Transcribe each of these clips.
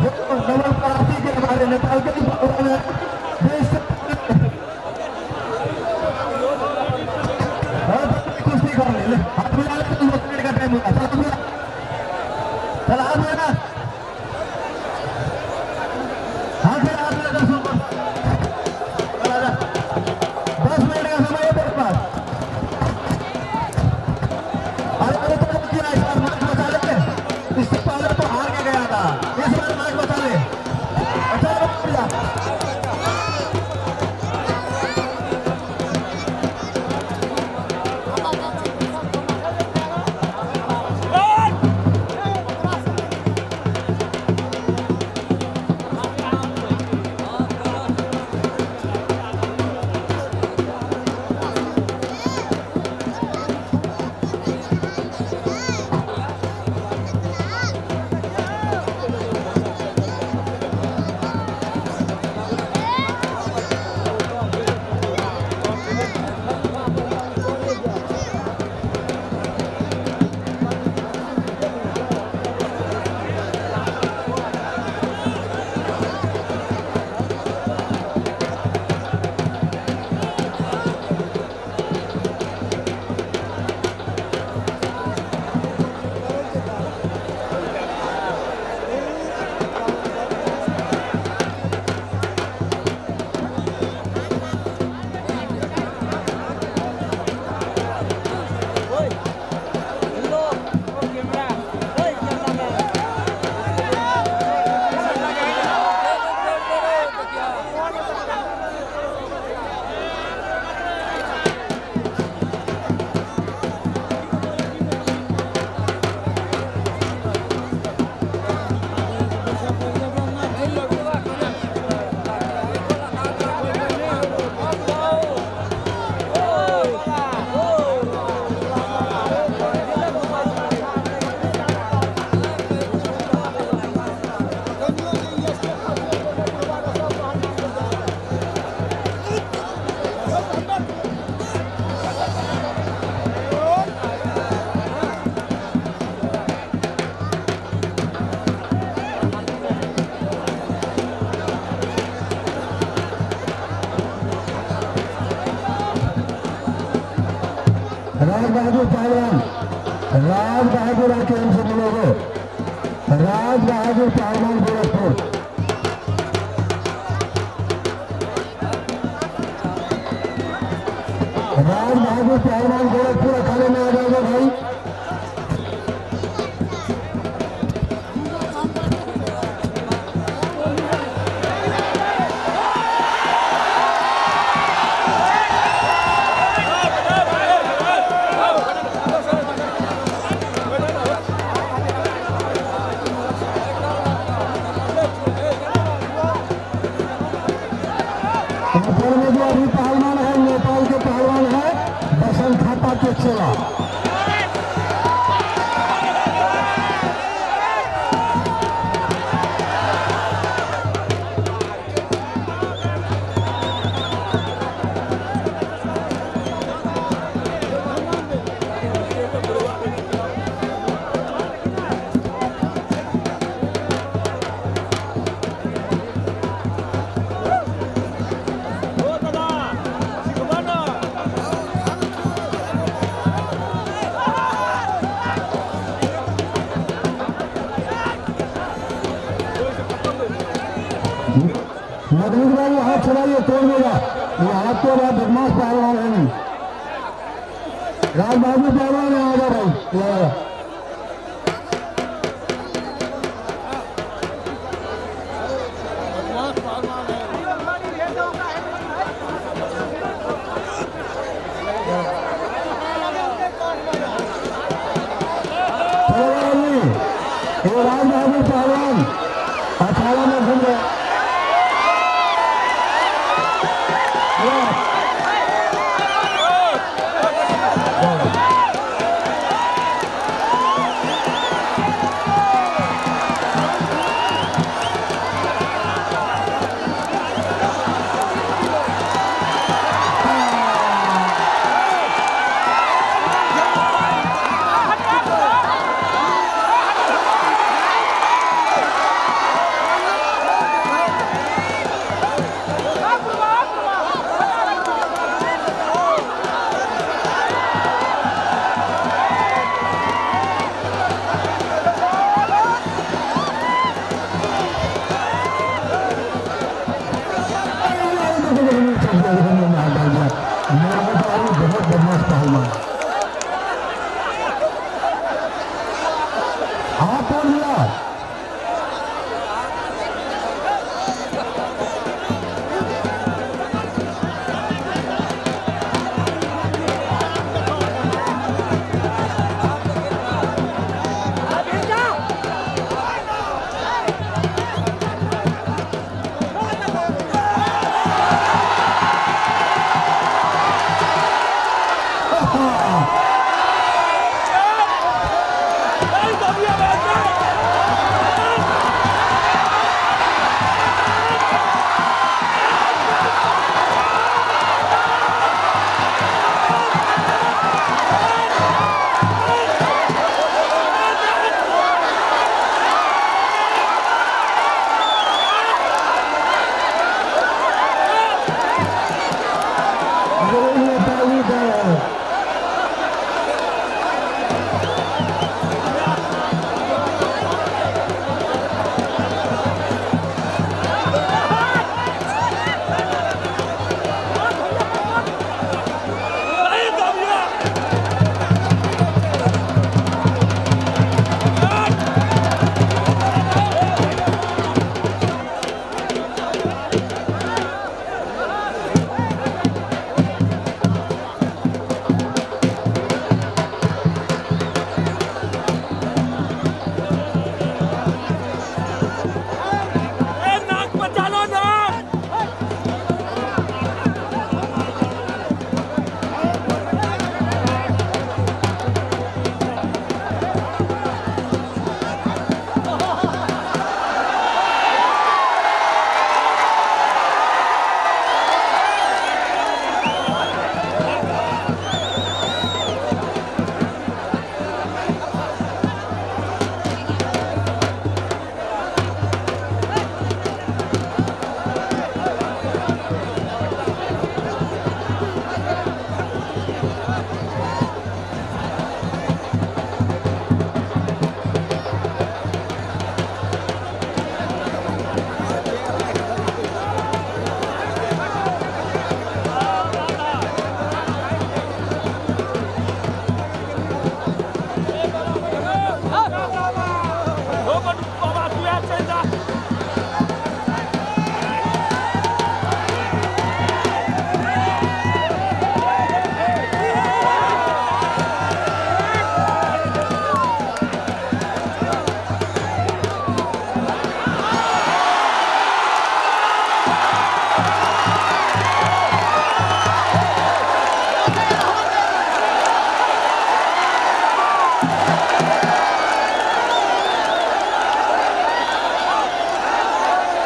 नवल परासी के हमारे नेपाल के देश से कुश्ती कर ले हाथ मिला ले तो 2 मिनट का टाइम होगा चल हाथ मिला हाथ मिला 10 ऊपर चला जा 10 मिनट का समय है तेरे पास अरे तो क्या इस बार मैच बचा ले इससे पहले तो हार के गया था इस बार मैच बचा ले अच्छा बढ़िया राज बहादुर पहलवान राज बहादुर आके हमसे मिलोगे राज बहादुर पहलवान गोरखपुर राज बहादुर पहलवान गोरखपुर अखाड़े में आ जाओगे भाई पहलवान है नेपाल के पहलवान है बसंत थापा के चेला हाथ चलाइए तोड़ देगा ये हाथ तो रहा बदमाश पहलवान है नहीं राज बहादुर पहलवान है आजा भाई राज बहादुर पहलवान अखाड़ा में घूम गया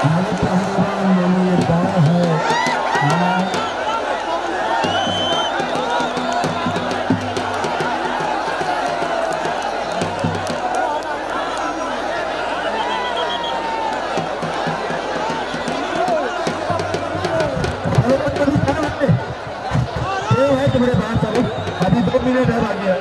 हमारे पहलवान मोनू ये बड़ा है। तुम्हारे बात अभी 2 मिनट है बाकी है।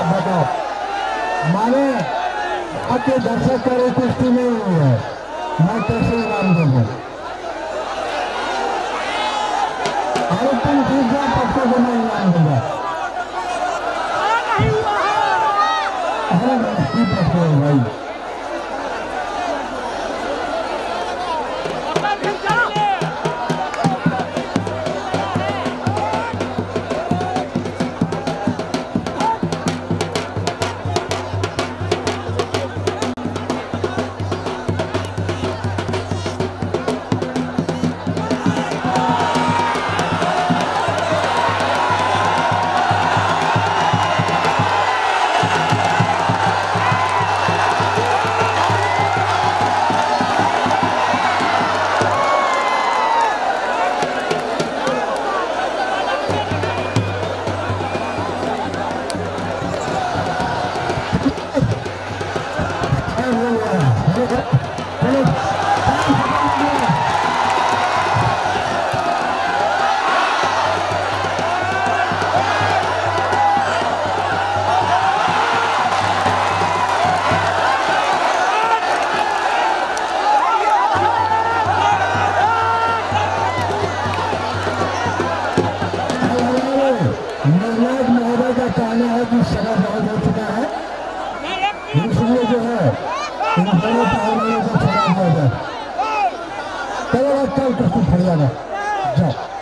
बताओ माने आपके दर्शक करे कुश्ती नहीं हुई है, मैं कैसे इनाम दूंगा? अरे तुम ठीक जाओ, पक्के को मैं इनाम दूंगा। अरे ठीक है भाई, चलो कल कुछ जाओ।